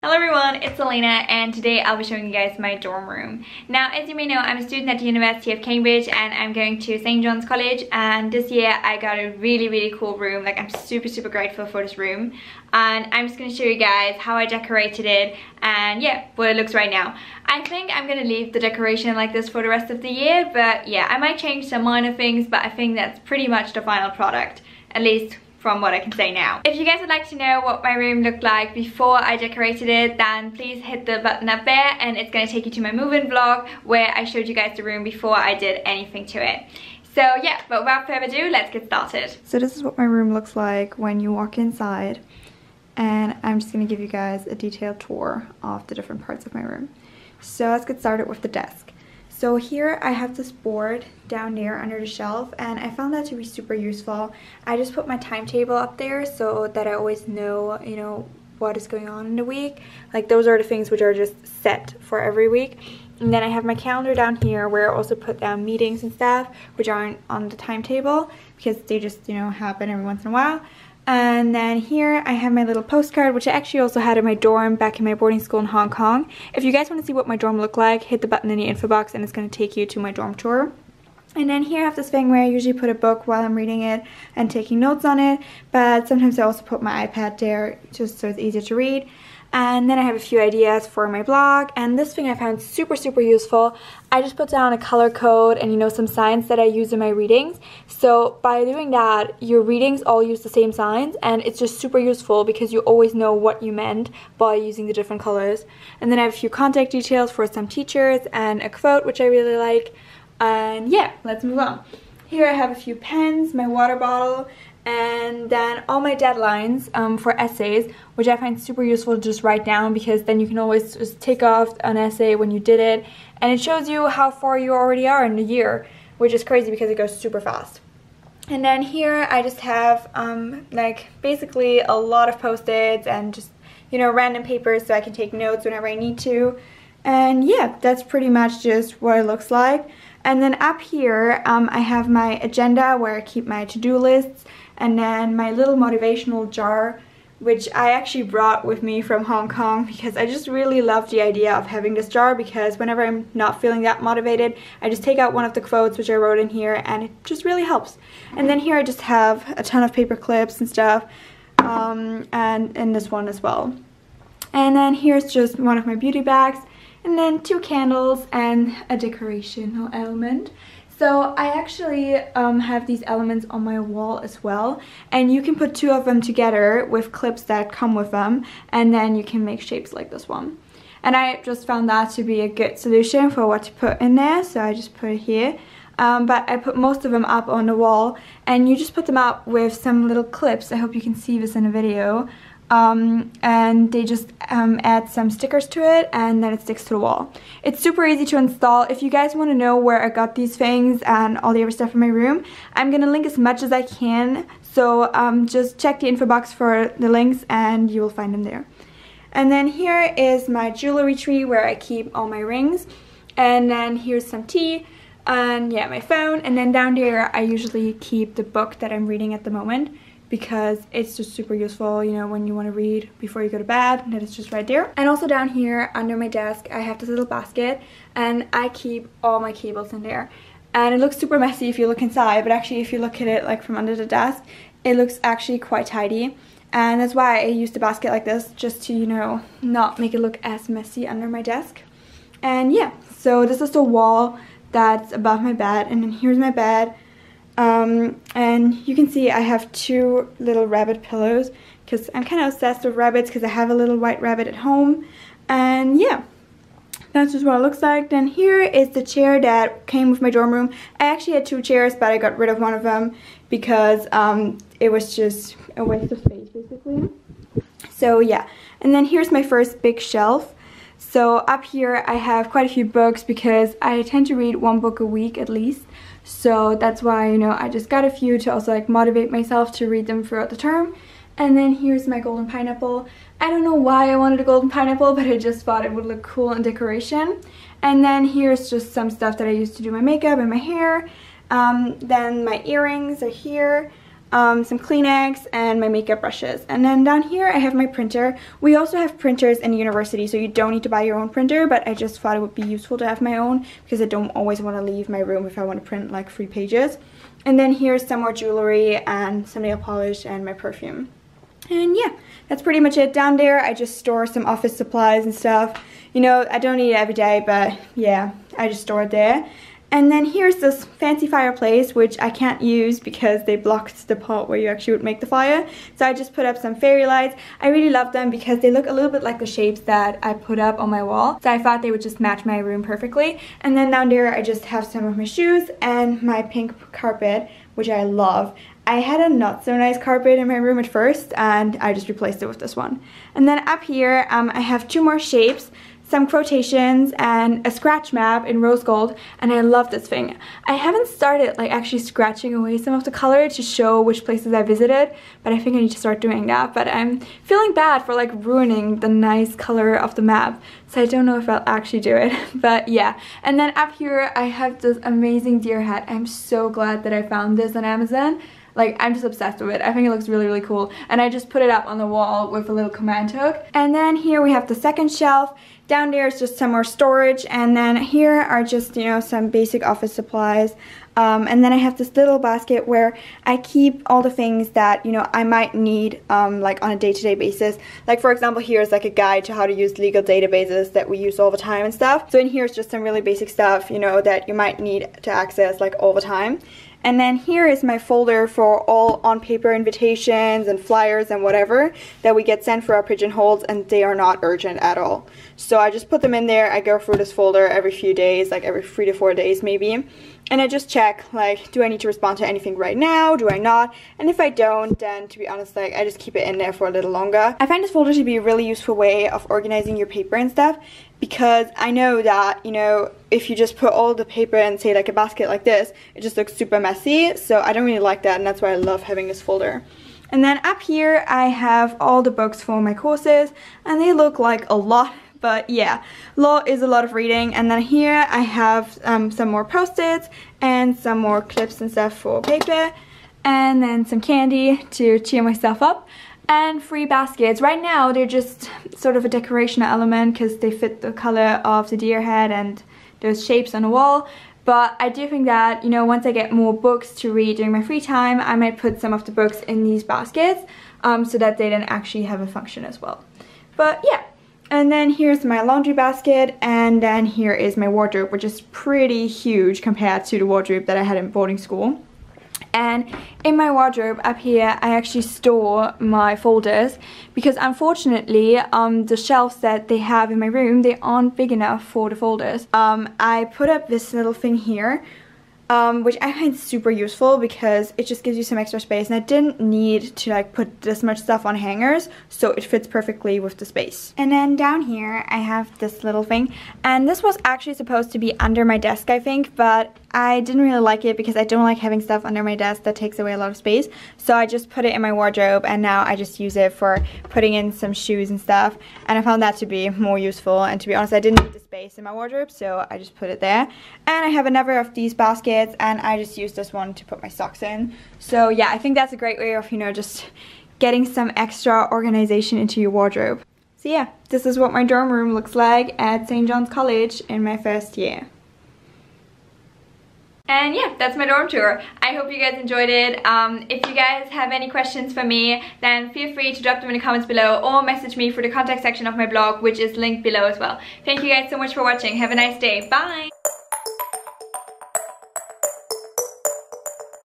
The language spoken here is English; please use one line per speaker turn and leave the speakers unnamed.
Hello everyone, it's Elena and today I'll be showing you guys my dorm room. Now, as you may know, I'm a student at the University of Cambridge and I'm going to St. John's College, and this year I got a really cool room. Like, I'm super grateful for this room, and I'm just going to show you guys how I decorated it and yeah, what it looks right now. I think I'm going to leave the decoration like this for the rest of the year, but yeah, I might change some minor things, but I think that's pretty much the final product, at least from what I can say now. If you guys would like to know what my room looked like before I decorated it, then please hit the button up there and it's going to take you to my move-in vlog where I showed you guys the room before I did anything to it. So yeah, but without further ado, let's get started. So this is what my room looks like when you walk inside, and I'm just going to give you guys a detailed tour of the different parts of my room. So let's get started with the desk. So here I have this board down there under the shelf, and I found that to be super useful. I just put my timetable up there so that I always know, you know, what is going on in the week. Like, those are the things which are just set for every week. And then I have my calendar down here where I also put down meetings and stuff which aren't on the timetable because they just, you know, happen every once in a while. And then here I have my little postcard, which I actually also had in my dorm back in my boarding school in Hong Kong. If you guys want to see what my dorm looked like, hit the button in the info box and it's going to take you to my dorm tour. And then here I have this thing where I usually put a book while I'm reading it and taking notes on it, but sometimes I also put my iPad there just so it's easier to read. And then I have a few ideas for my blog, and this thing I found super useful. I just put down a color code and, you know, some signs that I use in my readings. So by doing that, your readings all use the same signs, and it's just super useful because you always know what you meant by using the different colors. And then I have a few contact details for some teachers and a quote which I really like. And yeah, let's move on. Here I have a few pens, my water bottle, and then all my deadlines for essays, which I find super useful to just write down because then you can always just tick off an essay when you did it, and it shows you how far you already are in the year, which is crazy because it goes super fast. And then here I just have like basically a lot of post-its and just, you know, random papers so I can take notes whenever I need to. And yeah, that's pretty much just what it looks like. And then up here I have my agenda where I keep my to-do lists, and then my little motivational jar, which I actually brought with me from Hong Kong because I just really love the idea of having this jar, because whenever I'm not feeling that motivated, I just take out one of the quotes which I wrote in here and it just really helps. And then here I just have a ton of paper clips and stuff, and in this one as well. And then here's just one of my beauty bags, and then two candles and a decorational element. So I actually have these elements on my wall as well, and you can put two of them together with clips that come with them, and then you can make shapes like this one. And I just found that to be a good solution for what to put in there, so I just put it here. But I put most of them up on the wall, and you just put them up with some little clips. I hope you can see this in a video. And they just add some stickers to it, and then it sticks to the wall. It's super easy to install. If you guys want to know where I got these things and all the other stuff in my room, I'm gonna link as much as I can, so just check the info box for the links and you will find them there. And then here is my jewelry tree where I keep all my rings, and then here's some tea and yeah, my phone. And then down there I usually keep the book that I'm reading at the moment, because it's just super useful, you know, when you want to read before you go to bed, and it's just right there. And also down here under my desk I have this little basket, and I keep all my cables in there. And it looks super messy if you look inside, but actually if you look at it like from under the desk, it looks actually quite tidy. And that's why I use the basket like this, just to, you know, not make it look as messy under my desk. And yeah, so this is the wall that's above my bed, and then here's my bed. And you can see I have two little rabbit pillows because I'm kind of obsessed with rabbits, because I have a little white rabbit at home. And yeah, that's just what it looks like. Then here is the chair that came with my dorm room. I actually had two chairs, but I got rid of one of them because it was just a waste of space basically. So yeah, and then here's my first big shelf. So up here I have quite a few books because I tend to read one book a week at least. So that's why, you know, I just got a few to also like motivate myself to read them throughout the term. And then here's my golden pineapple. I don't know why I wanted a golden pineapple, but I just thought it would look cool in decoration. And then here's just some stuff that I use to do my makeup and my hair. Then my earrings are here.
some Kleenex, and my makeup brushes. And then down here I have my printer. We also have printers in university, so you don't need to buy your own printer, but I just thought it would be useful to have my own because I don't always want to leave my room if I want to print like 3 pages. And then here's some more jewelry and some nail polish and my perfume. And yeah, that's pretty much it. Down there I just store some office supplies and stuff. You know, I don't need it every day, but yeah, I just store it there. And then here's this fancy fireplace, which I can't use because they blocked the part where you actually would make the fire. So I just put up some fairy lights. I really love them because they look a little bit like the shapes that I put up on my wall. So I thought they would just match my room perfectly. And then down there I just have some of my shoes and my pink carpet, which I love. I had a not so nice carpet in my room at first, and I just replaced it with this one. And then up here I have 2 more shapes, some quotations, and a scratch map in rose gold, and I love this thing. I haven't started like actually scratching away some of the color to show which places I visited, but I think I need to start doing that. But I'm feeling bad for like ruining the nice color of the map, so I don't know if I'll actually do it. But yeah, and then up here I have this amazing deer hat. I'm so glad that I found this on Amazon. Like, I'm just obsessed with it. I think it looks really, really cool. And I just put it up on the wall with a little command hook. And then here we have the second shelf. Down there is just some more storage. And then here are just, you know, some basic office supplies. And then I have this little basket where I keep all the things that, you know, I might need like on a day-to-day basis. Like, for example, here's like a guide to how to use legal databases that we use all the time and stuff. So in here is just some really basic stuff, you know, that you might need to access like all the time. And then here is my folder for all on-paper invitations and flyers and whatever that we get sent for our pigeonholes, and they are not urgent at all. So I just put them in there. I go through this folder every few days, like every 3 to 4 days maybe. And I just check, like, do I need to respond to anything right now? Do I not? And if I don't, then to be honest, like, I just keep it in there for a little longer. I find this folder to be a really useful way of organizing your paper and stuff, because I know that, you know, if you just put all the paper in, say, like a basket like this, it just looks super messy. So I don't really like that, and that's why I love having this folder. And then up here I have all the books for my courses, and they look like a lot. But yeah, law is a lot of reading. And then here I have some more post-its and some more clips and stuff for paper, and then some candy to cheer myself up, and 3 baskets. Right now they're just sort of a decoration element because they fit the color of the deer head and those shapes on the wall. But I do think that, you know, once I get more books to read during my free time, I might put some of the books in these baskets so that they then actually have a function as well. But yeah. And then here's my laundry basket, and then here is my wardrobe, which is pretty huge compared to the wardrobe that I had in boarding school. And in my wardrobe up here I actually store my folders, because unfortunately the shelves that they have in my room, they aren't big enough for the folders. I put up this little thing here, which I find super useful because it just gives you some extra space, and I didn't need to like put this much stuff on hangers, so it fits perfectly with the space. And then down here I have this little thing, and this was actually supposed to be under my desk, I think, but I didn't really like it because I don't like having stuff under my desk that takes away a lot of space. So I just put it in my wardrobe, and now I just use it for putting in some shoes and stuff, and I found that to be more useful. And to be honest, I didn't need the space in my wardrobe, so I just put it there. And I have another of these baskets, and I just use this one to put my socks in. So yeah, I think that's a great way of, you know, just getting some extra organization into your wardrobe. So yeah, this is what my dorm room looks like at St. John's College in my first year. And yeah, that's my dorm tour. I hope you guys enjoyed it. If you guys have any questions for me, then feel free to drop them in the comments below, or message me through the contact section of my blog, which is linked below as well. Thank you guys so much for watching. Have a nice day. Bye!